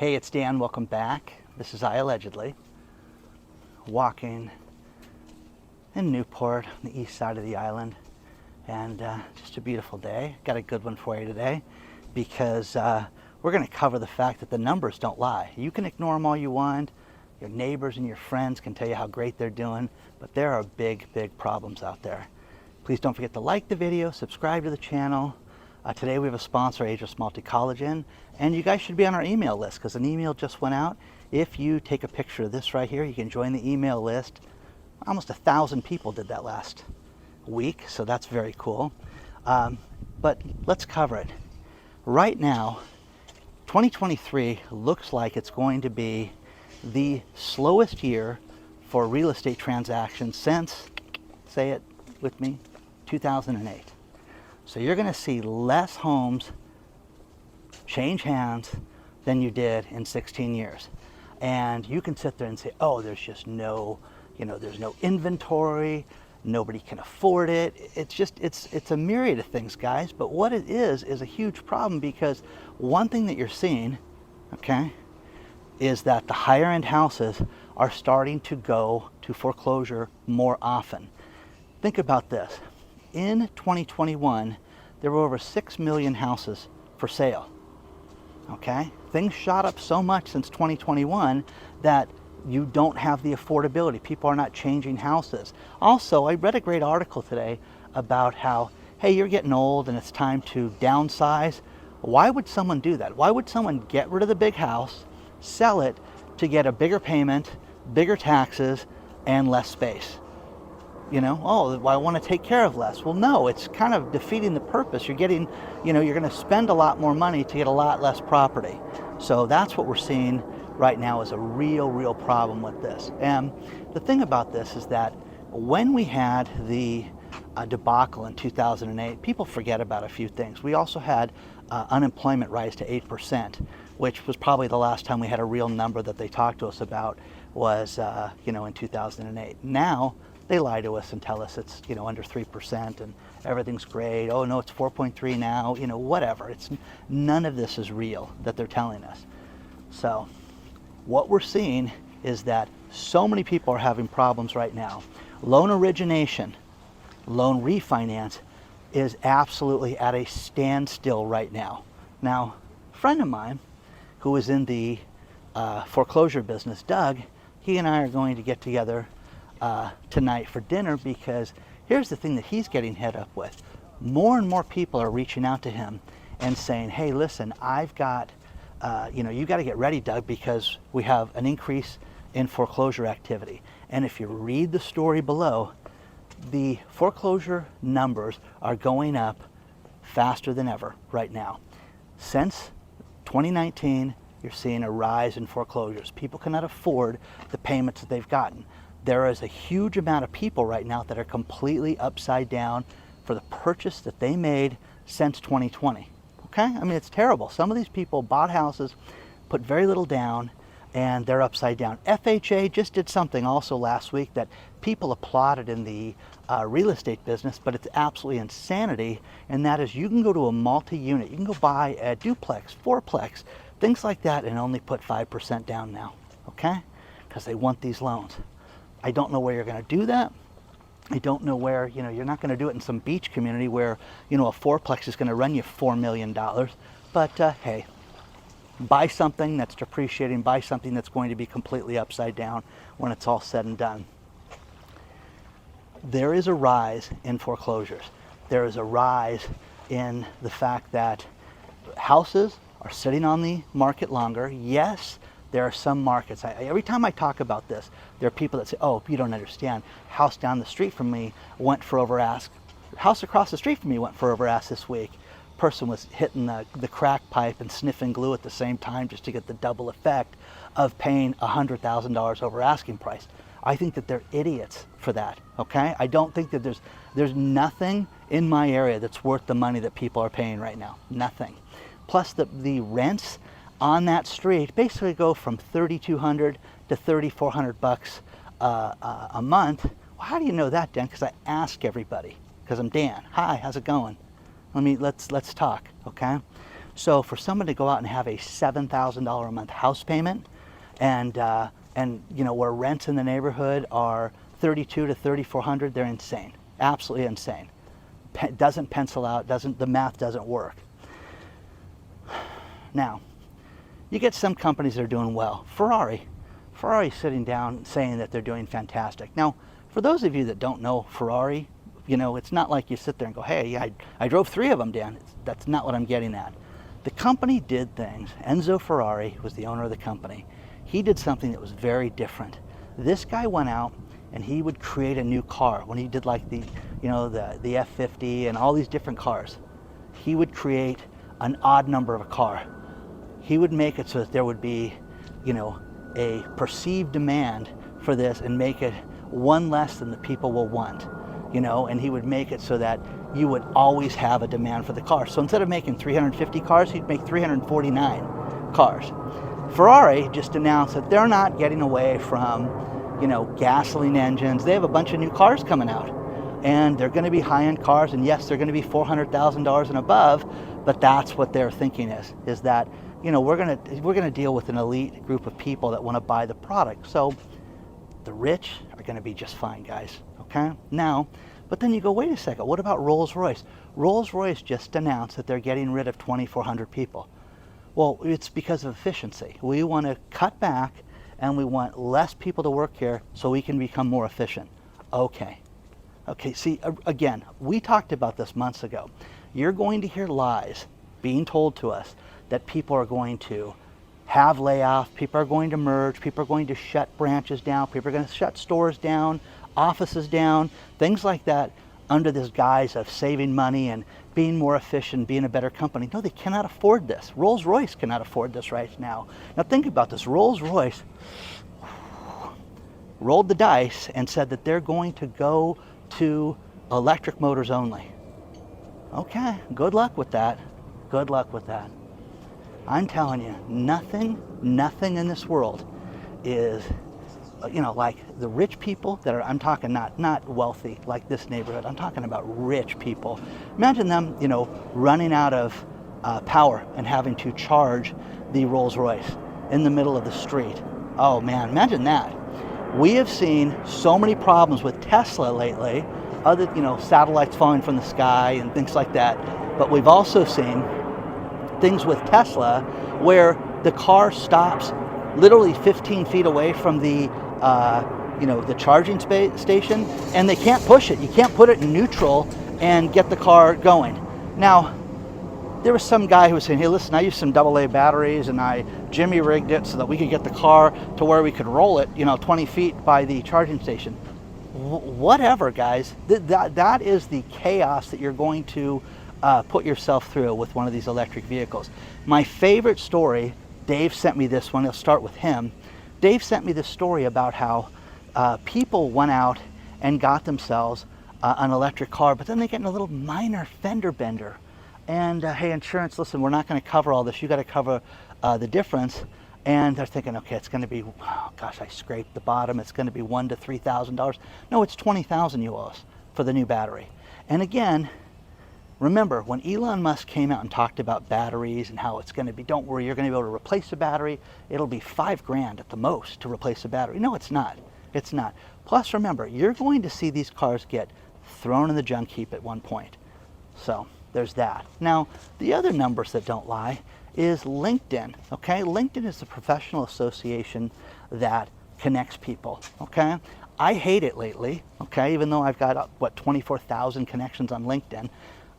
Hey, it's Dan. Welcome back. This is iAllegedly, walking in Newport, on the east side of the island, and just a beautiful day. Got a good one for you today because we're going to cover the fact that the numbers don't lie. You can ignore them all you want. Your neighbors and your friends can tell you how great they're doing, but there are big, big problems out there. Please don't forget to like the video, subscribe to the channel. Today we have a sponsor, Collagen, and you guys should be on our email list because an email just went out. If you take a picture of this right here, you can join the email list. Almost 1,000 people did that last week, so that's very cool. But let's cover it. Right now, 2023 looks like it's going to be the slowest year for real estate transactions since, say it with me, 2008. So you're going to see less homes change hands than you did in 16 years. And you can sit there and say, oh, there's just no, there's no inventory, nobody can afford it. It's just, it's a myriad of things, guys. But what it is a huge problem because one thing that you're seeing, okay, is that the higher end houses are starting to go to foreclosure more often. Think about this. In 2021, there were over 6 million houses for sale. Okay? Things shot up so much since 2021 that you don't have the affordability. People are not changing houses. Also, I read a great article today about how, hey, you're getting old and it's time to downsize. Why would someone do that? Why would someone get rid of the big house, sell it to get a bigger payment, bigger taxes, and less space? Oh, I want to take care of less. Well, no, it's kind of defeating the purpose. You're getting, you're going to spend a lot more money to get a lot less property. So that's what we're seeing right now is a real problem with this. And the thing about this is that when we had the debacle in 2008, people forget about a few things. We also had unemployment rise to 8%, which was probably the last time we had a real number that they talked to us about was, in 2008. Now, they lie to us and tell us it's, under 3% and everything's great. Oh no, it's 4.3 now, whatever. None of this is real that they're telling us. So what we're seeing is that so many people are having problems right now. Loan origination, loan refinance is absolutely at a standstill right now. Now, a friend of mine who is in the foreclosure business, Doug, he and I are going to get together tonight for dinner because here's the thing that he's getting hit up with. More and more people are reaching out to him and saying, hey, listen, I've got, you got to get ready, Doug, because we have an increase in foreclosure activity. And if you read the story below, the foreclosure numbers are going up faster than ever right now. Since 2019, you're seeing a rise in foreclosures. People cannot afford the payments that they've gotten. There is a huge amount of people right now that are completely upside down for the purchase that they made since 2020. Okay? I mean, it's terrible. Some of these people bought houses, put very little down, and they're upside down. FHA just did something also last week that people applauded in the real estate business, but it's absolutely insanity, and that is you can go to a multi-unit. You can go buy a duplex, fourplex, things like that, and only put 5% down now. Okay? Because they want these loans. I don't know where you're going to do that. I don't know where, you're not going to do it in some beach community where, a fourplex is going to run you $4 million. But hey, buy something that's depreciating, buy something that's going to be completely upside down when it's all said and done. There is a rise in foreclosures. There is a rise in the fact that houses are sitting on the market longer. Yes, there are some markets, every time I talk about this, there are people that say, oh, you don't understand. House down the street from me went for over ask. House across the street from me went for over ask this week. Person was hitting the crack pipe and sniffing glue at the same time just to get the double effect of paying $100,000 over asking price. I think that they're idiots for that, okay? I don't think that there's nothing in my area that's worth the money that people are paying right now. Nothing. Plus the rents on that street basically go from $3,200 to $3,400 a month. Well, how do you know that, Dan? Because I ask everybody. Because I'm Dan. Hi, how's it going? Let's talk, okay? So for someone to go out and have a $7,000 a month house payment, and you know, where rents in the neighborhood are 32 to 3,400, they're insane, absolutely insane. Doesn't pencil out, the math doesn't work. Now, you get some companies that are doing well. Ferrari's sitting down saying that they're doing fantastic. Now, for those of you that don't know Ferrari, you know, it's not like you sit there and go, hey, I drove 3 of them, Dan. That's not what I'm getting at. The company did things. Enzo Ferrari was the owner of the company. He did something that was very different. This guy went out and he would create a new car. When he did like the F50 and all these different cars, he would create an odd number of a car. He would make it so that there would be, you know, a perceived demand for this and make it one less than the people will want, you know, and he would make it so that you would always have a demand for the car. So instead of making 350 cars, he'd make 349 cars. Ferrari just announced that they're not getting away from, you know, gasoline engines. They have a bunch of new cars coming out, and they're going to be high-end cars, and yes, they're going to be $400,000 and above, but that's what their thinking is that, you know, we're going to deal with an elite group of people that want to buy the product. So the rich are going to be just fine, guys, okay? Now, but then you go, wait a second, what about Rolls-Royce? Rolls-Royce just announced that they're getting rid of 2,400 people. Well, it's because of efficiency. We want to cut back and we want less people to work here so we can become more efficient. Okay, see, again, we talked about this months ago. You're going to hear lies being told to us that people are going to have layoffs, people are going to merge, people are going to shut branches down, people are going to shut stores down, offices down, things like that, under this guise of saving money and being more efficient, being a better company. No, they cannot afford this. Rolls-Royce cannot afford this right now. Now think about this. Rolls-Royce rolled the dice and said that they're going to go to electric motors only. Okay, good luck with that. Good luck with that. I'm telling you, nothing in this world is, you know, like the rich people that are, I'm talking not wealthy like this neighborhood, I'm talking about rich people. Imagine them, you know, running out of power and having to charge the Rolls-Royce in the middle of the street. Oh man, imagine that. We have seen so many problems with Tesla lately, other, you know, satellites falling from the sky and things like that, but we've also seen things with Tesla where the car stops literally 15 feet away from the you know, the charging station, and they can't push it. You can't put it in neutral and get the car going. Now, there was some guy who was saying, hey, listen, I used some AA batteries and I Jimmy rigged it so that we could get the car to where we could roll it, you know, 20 feet by the charging station. Whatever, guys. That is the chaos that you're going to put yourself through with one of these electric vehicles. My favorite story, Dave sent me this one. I'll start with him. Dave sent me this story about how people went out and got themselves an electric car, but then they get in a little minor fender bender. And hey, insurance, listen, we're not going to cover all this. You got to cover the difference. And they're thinking, okay, it's going to be, oh, gosh, I scraped the bottom. It's going to be $1,000 to $3,000. No, it's $20,000 you owe us for the new battery. And again, remember, when Elon Musk came out and talked about batteries and how it's going to be, don't worry, you're going to be able to replace a battery. It'll be $5,000 at the most to replace a battery. No, it's not. It's not. Plus, remember, you're going to see these cars get thrown in the junk heap at one point. So there's that. Now, the other numbers that don't lie is LinkedIn, okay? LinkedIn is the professional association that connects people, okay? I hate it lately, okay? Even though I've got, 24,000 connections on LinkedIn.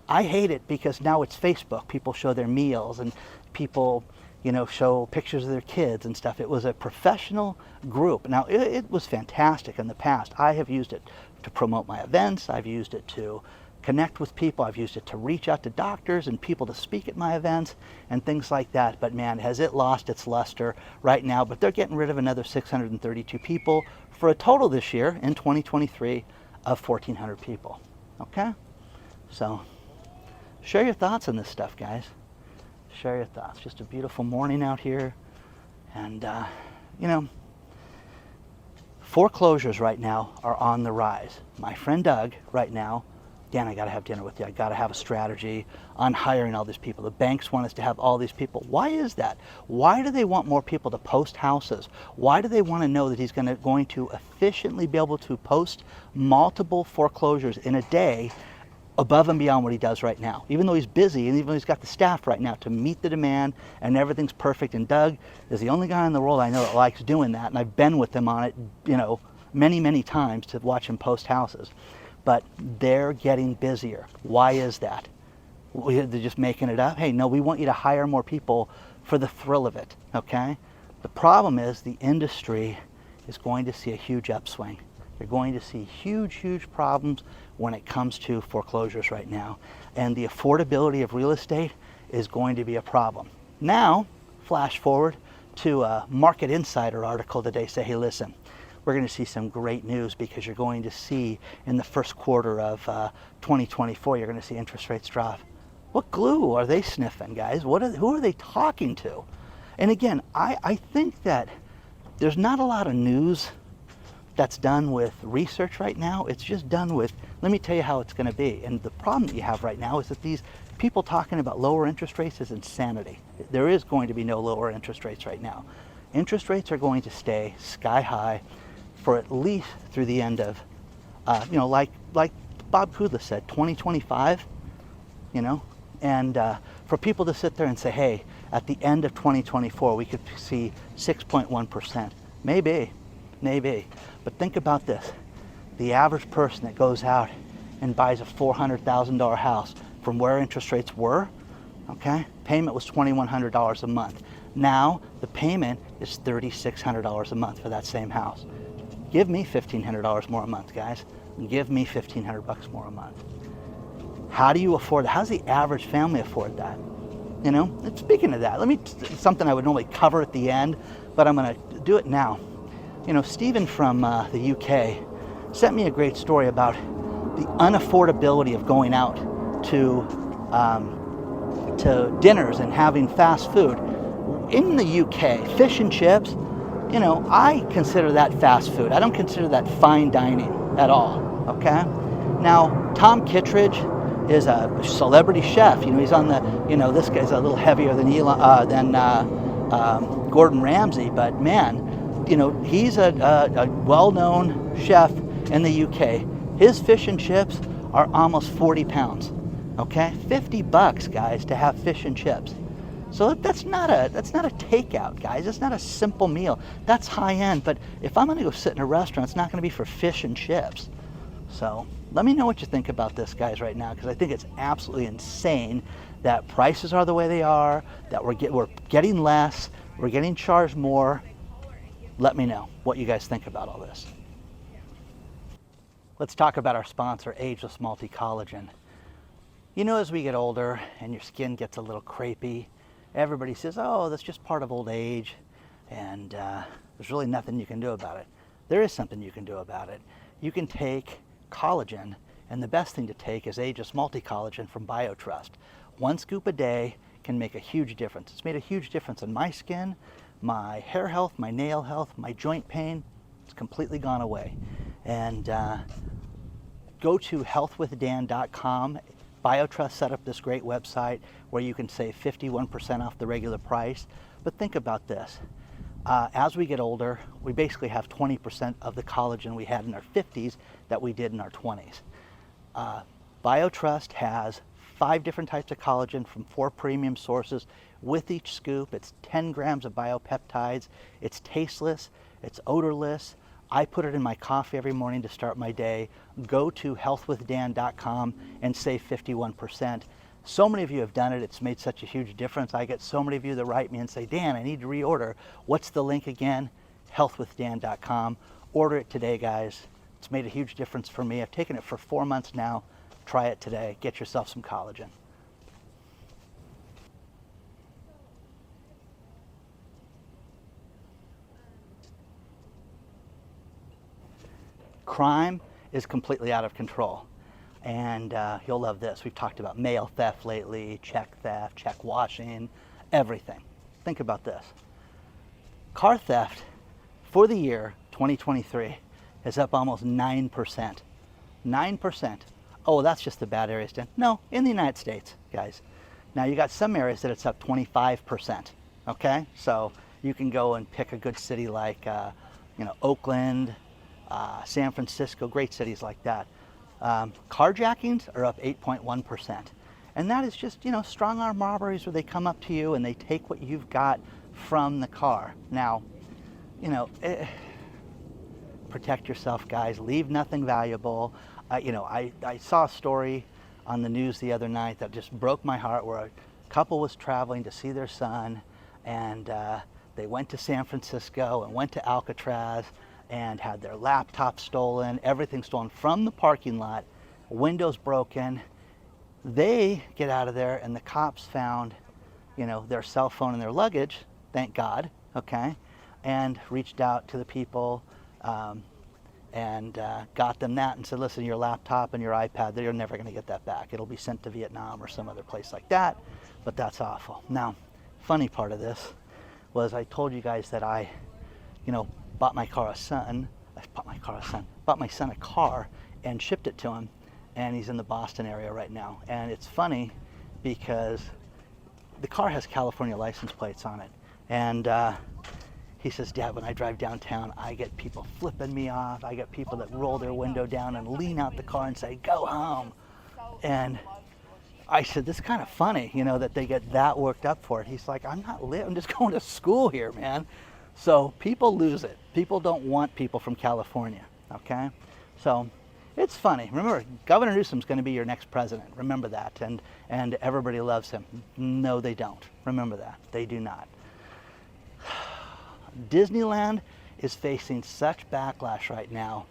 I hate it because now it's Facebook. People show their meals and people, you know, show pictures of their kids and stuff. It was a professional group. Now, it was fantastic in the past. I have used it to promote my events. I've used it to connect with people. I've used it to reach out to doctors and people to speak at my events and things like that. But man, has it lost its luster right now. But they're getting rid of another 632 people for a total this year in 2023 of 1,400 people. Okay? So share your thoughts on this stuff, guys. Share your thoughts. Just a beautiful morning out here. And, you know, foreclosures right now are on the rise. My friend Doug right now Dan, I got to have dinner with you. I got to have a strategy on hiring all these people. The banks want us to have all these people. Why is that? Why do they want more people to post houses? Why do they want to know that he's going to efficiently be able to post multiple foreclosures in a day above and beyond what he does right now? Even though he's busy and even though he's got the staff right now to meet the demand and everything's perfect. And Doug is the only guy in the world I know that likes doing that. And I've been with him on it, many, many times to watch him post houses. But they're getting busier. Why is that? They're just making it up. Hey, no, we want you to hire more people for the thrill of it, okay? The problem is the industry is going to see a huge upswing. You're going to see huge, huge problems when it comes to foreclosures right now. And the affordability of real estate is going to be a problem. Now, flash forward to a Market Insider article today. Say, hey, listen, we're going to see some great news because you're going to see in the first quarter of 2024, you're going to see interest rates drop. What glue are they sniffing, guys? Who are they talking to? And again, I think that there's not a lot of news that's done with research right now. It's just done with, let me tell you how it's going to be. And the problem that you have right now is that these people talking about lower interest rates is insanity. There is going to be no lower interest rates right now. Interest rates are going to stay sky high for at least through the end of, like Bob Kudla said, 2025, and for people to sit there and say, hey, at the end of 2024, we could see 6.1%. Maybe. But think about this. The average person that goes out and buys a $400,000 house from where interest rates were, okay, payment was $2,100 a month. Now, the payment is $3,600 a month for that same house. Give me $1,500 more a month, guys. Give me $1,500 more a month. How do you afford that? How does the average family afford that? And speaking of that, something I would normally cover at the end, but I'm going to do it now. Stephen from the UK sent me a great story about the unaffordability of going out to dinners and having fast food. In the UK, fish and chips, I consider that fast food. I don't consider that fine dining at all, okay? Now, Tom Kittredge is a celebrity chef. He's on the, this guy's a little heavier than Gordon Ramsay, but man, he's a well-known chef in the UK. His fish and chips are almost 40 pounds, okay? $50, guys, to have fish and chips. So that's not a takeout, guys. It's not a simple meal. That's high end. But if I'm going to go sit in a restaurant, it's not going to be for fish and chips. So let me know what you think about this, guys, right now, because I think it's absolutely insane that prices are the way they are, that we're getting less, we're getting charged more. Let me know what you guys think about all this. Let's talk about our sponsor, Ageless Multi-Collagen. As we get older and your skin gets a little crepey, everybody says, oh, that's just part of old age, and there's really nothing you can do about it. There is something you can do about it. You can take collagen, and the best thing to take is Ageless Multi-Collagen from BioTrust. 1 scoop a day can make a huge difference. It's made a huge difference in my skin, my hair health, my nail health, my joint pain. It's completely gone away. And go to healthwithdan.com. BioTrust set up this great website where you can save 51% off the regular price. But think about this. As we get older, we basically have 20% of the collagen we had in our 50s that we did in our 20s. BioTrust has 5 different types of collagen from 4 premium sources. With each scoop, it's 10 grams of biopeptides. It's tasteless, it's odorless. I put it in my coffee every morning to start my day. Go to healthwithdan.com and save 51%. So many of you have done it. It's made such a huge difference. I get so many of you that write me and say, Dan, I need to reorder. What's the link again? Healthwithdan.com. Order it today, guys. It's made a huge difference for me. I've taken it for 4 months now. Try it today. Get yourself some collagen. Crime is completely out of control. And you'll love this. We've talked about mail theft lately, check theft, check washing, everything. Think about this. Car theft for the year 2023 is up almost 9%. 9%. oh, that's just the bad areas. No, in the United States, guys. Now you got some areas that it's up 25%. Okay, so you can go and pick a good city like Oakland, San Francisco, great cities like that. Carjackings are up 8.1%. And that is just, strong arm robberies where they come up to you and they take what you've got from the car. Now, protect yourself, guys. Leave nothing valuable. I saw a story on the news the other night that just broke my heart where a couple was traveling to see their son, and they went to San Francisco and went to Alcatraz and had their laptop stolen, everything stolen from the parking lot, windows broken. They get out of there and the cops found, their cell phone and their luggage, thank God, okay, and reached out to the people and got them that and said, listen, your laptop and your iPad, you're never going to get that back. It'll be sent to Vietnam or some other place like that, but that's awful. Now, funny part of this was I told you guys that I, bought my son a car and shipped it to him, and he's in the Boston area right now. And it's funny because the car has California license plates on it, and he says, Dad, when I drive downtown, I get people flipping me off. I get people that roll their window down and lean out the car and say, go home. And I said, this is kind of funny, that they get that worked up for it. He's like, I'm just going to school here, man. So people lose it. People don't want people from California, okay? So it's funny. Remember, Governor Newsom's going to be your next president. Remember that. And everybody loves him. No, they don't. Remember that. They do not. Disneyland is facing such backlash right now,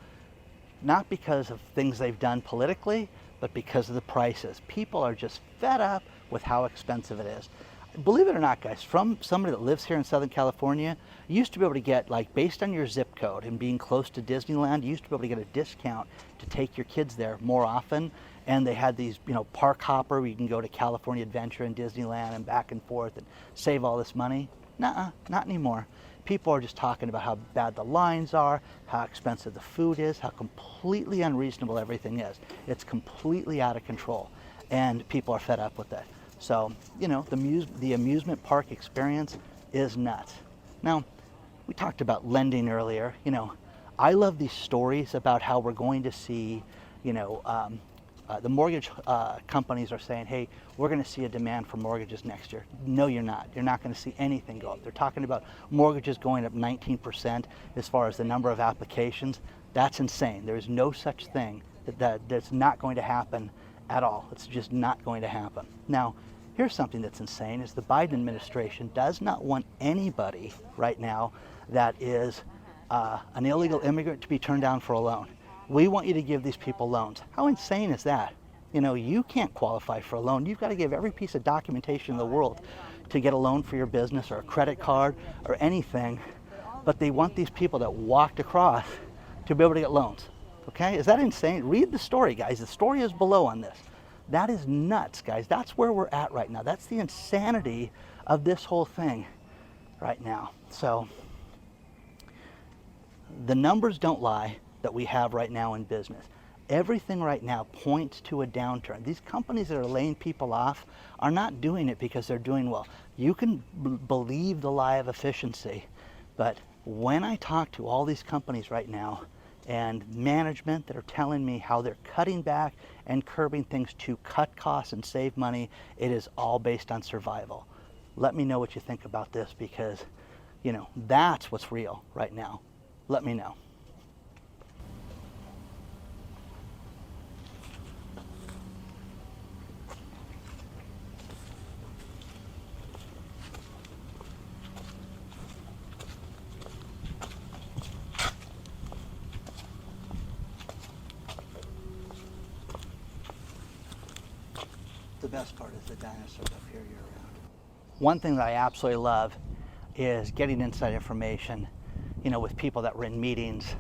not because of things they've done politically, but because of the prices. People are just fed up with how expensive it is. Believe it or not, guys, from somebody that lives here in Southern California, you used to be able to get, based on your zip code and being close to Disneyland, you used to be able to get a discount to take your kids there more often. And they had these, park hopper where you can go to California Adventure and Disneyland and back and forth and save all this money. Nuh-uh, not anymore. People are just talking about how bad the lines are, how expensive the food is, how completely unreasonable everything is. It's completely out of control, and people are fed up with it. So, the amusement park experience is nuts. Now, we talked about lending earlier. I love these stories about how we're going to see, the mortgage companies are saying, hey, we're going to see a demand for mortgages next year. No, you're not. You're not going to see anything go up. They're talking about mortgages going up 19% as far as the number of applications. That's insane. There is no such thing that's not going to happen at all. It's just not going to happen. Now, here's something that's insane is the Biden administration does not want anybody right now that is an illegal immigrant to be turned down for a loan. We want you to give these people loans. How insane is that? You can't qualify for a loan. You've got to give every piece of documentation in the world to get a loan for your business or a credit card or anything, but they want these people that walked across to be able to get loans. Okay, is that insane? Read the story, guys. The story is below on this. That is nuts, guys. That's where we're at right now. That's the insanity of this whole thing right now. So the numbers don't lie that we have right now in business. Everything right now points to a downturn. These companies that are laying people off are not doing it because they're doing well. You can believe the lie of efficiency, but when I talk to all these companies right now and management that are telling me how they're cutting back and curbing things to cut costs and save money, it is all based on survival. Let me know what you think about this because, that's what's real right now. Let me know. The best part is the dinosaurs up here year-round. One thing that I absolutely love is getting inside information, with people that were in meetings.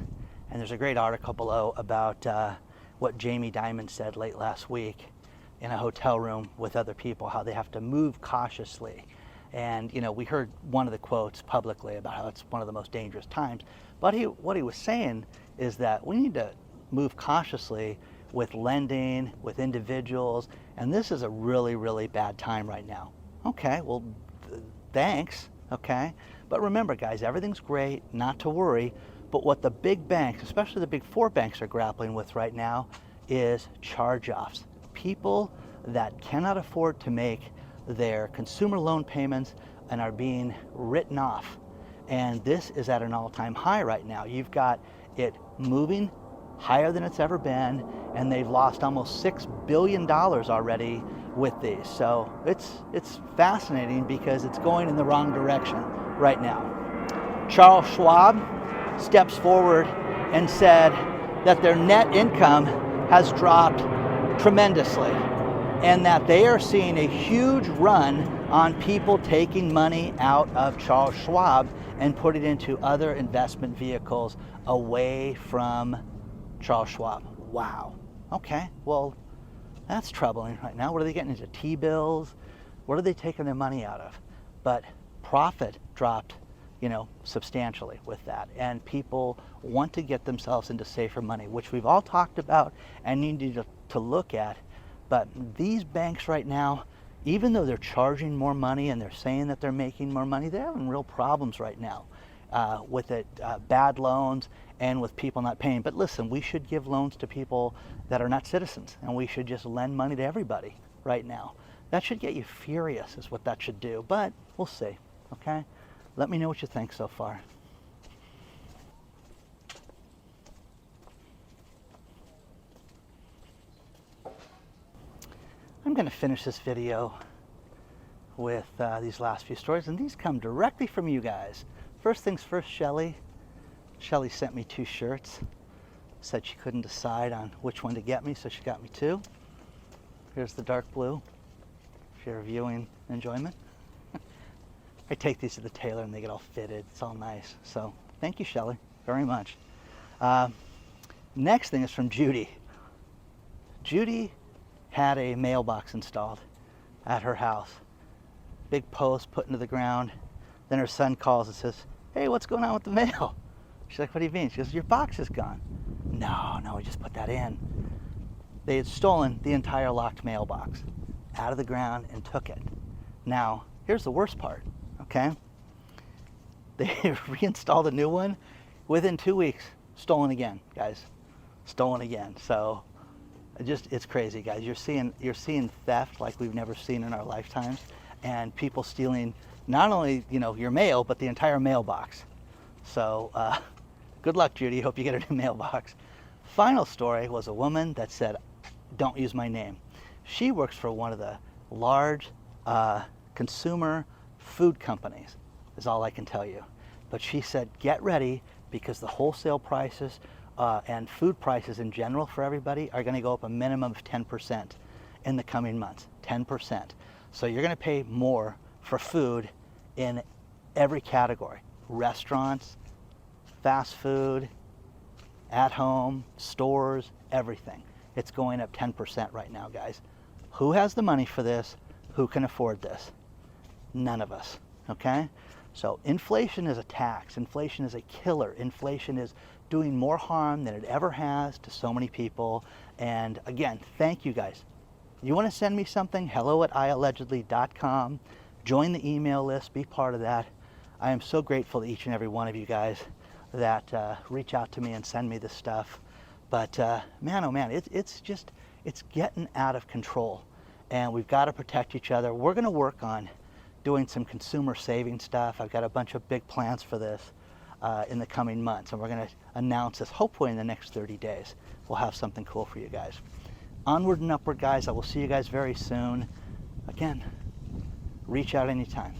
And there's a great article below about what Jamie Dimon said late last week in a hotel room with other people, how they have to move cautiously. And, we heard one of the quotes publicly about how it's one of the most dangerous times. But what he was saying is that we need to move cautiously with lending, with individuals, and this is a really, really bad time right now. Okay, well, thanks, okay? But remember, guys, everything's great, not to worry, but what the big banks, especially the big four banks, are grappling with right now is charge-offs. People that cannot afford to make their consumer loan payments and are being written off. And this is at an all-time high right now. You've got it moving higher than it's ever been, and they've lost almost $6 billion already with these. So it's fascinating because it's going in the wrong direction right now. Charles Schwab steps forward and said that their net income has dropped tremendously and that they are seeing a huge run on people taking money out of Charles Schwab and putting it into other investment vehicles away from Charles Schwab. Wow. Okay, well, that's troubling right now. What are they getting into? T-bills? What are they taking their money out of? But profit dropped, substantially with that. And people want to get themselves into safer money, which we've all talked about and need to look at. But these banks right now, even though they're charging more money and they're saying that they're making more money, they're having real problems right now with it, bad loans and with people not paying. But listen, we should give loans to people that are not citizens, and we should just lend money to everybody right now. That should get you furious is what that should do, but we'll see, okay? Let me know what you think so far. I'm going to finish this video with these last few stories, and these come directly from you guys. First things first, Shelly. Shelly sent me 2 shirts. Said she couldn't decide on which one to get me, so she got me 2. Here's the dark blue for your viewing enjoyment. I take these to the tailor and they get all fitted. It's all nice. So thank you, Shelly, very much. Next thing is from Judy. Judy had a mailbox installed at her house. Big post put into the ground. Then her son calls and says, "Hey, what's going on with the mail?" She's like, "What do you mean?" She goes, "Your box is gone." No, we just put that in. They had stolen the entire locked mailbox out of the ground and took it. Now, here's the worst part, okay? They reinstalled a new one. Within 2 weeks, stolen again, guys. Stolen again. So it's crazy, guys. You're seeing theft like we've never seen in our lifetimes, and people stealing not only your mail, but the entire mailbox. So good luck, Judy. Hope you get a new mailbox. Final story was a woman that said, "Don't use my name." She works for one of the large consumer food companies, is all I can tell you. But she said, get ready, because the wholesale prices and food prices in general for everybody are going to go up a minimum of 10% in the coming months. 10%. So you're going to pay more for food in every category. Restaurants, fast food, at home, stores, everything. It's going up 10% right now, guys. Who has the money for this? Who can afford this? None of us, okay? So inflation is a tax. Inflation is a killer. Inflation is doing more harm than it ever has to so many people. And again, thank you guys. You want to send me something? hello@iallegedly.com. Join the email list. Be part of that. I am so grateful to each and every one of you guys that reach out to me and send me this stuff. But man, oh man, it's getting out of control, and we've got to protect each other. We're going to work on doing some consumer saving stuff. I've got a bunch of big plans for this in the coming months, and we're going to announce this hopefully in the next 30 days. We'll have something cool for you guys. Onward and upward, guys. I will see you guys very soon. Again, reach out anytime.